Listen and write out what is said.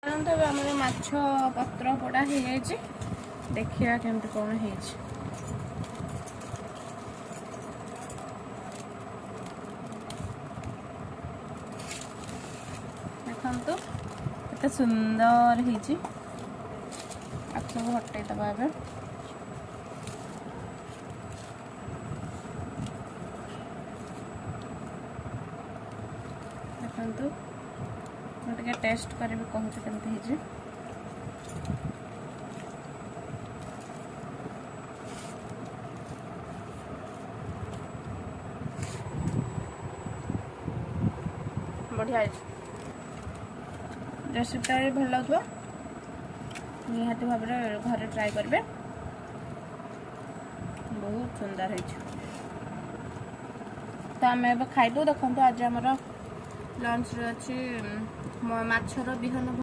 तो आम माछ पत्र पोड़ा हो जाए देखिए केमती कौन है देखु केते सुंदर है सब हटईदबा ए देखु मुझे टेस्ट करी कहूँ केमती बढ़िया रेसिपीटा भी भल लगे निहाती भाव घर ट्राए करेंगे बहुत सुंदर है तो आम ए खाइदू देखो आज आमर लंच अच्छी माछर बिहन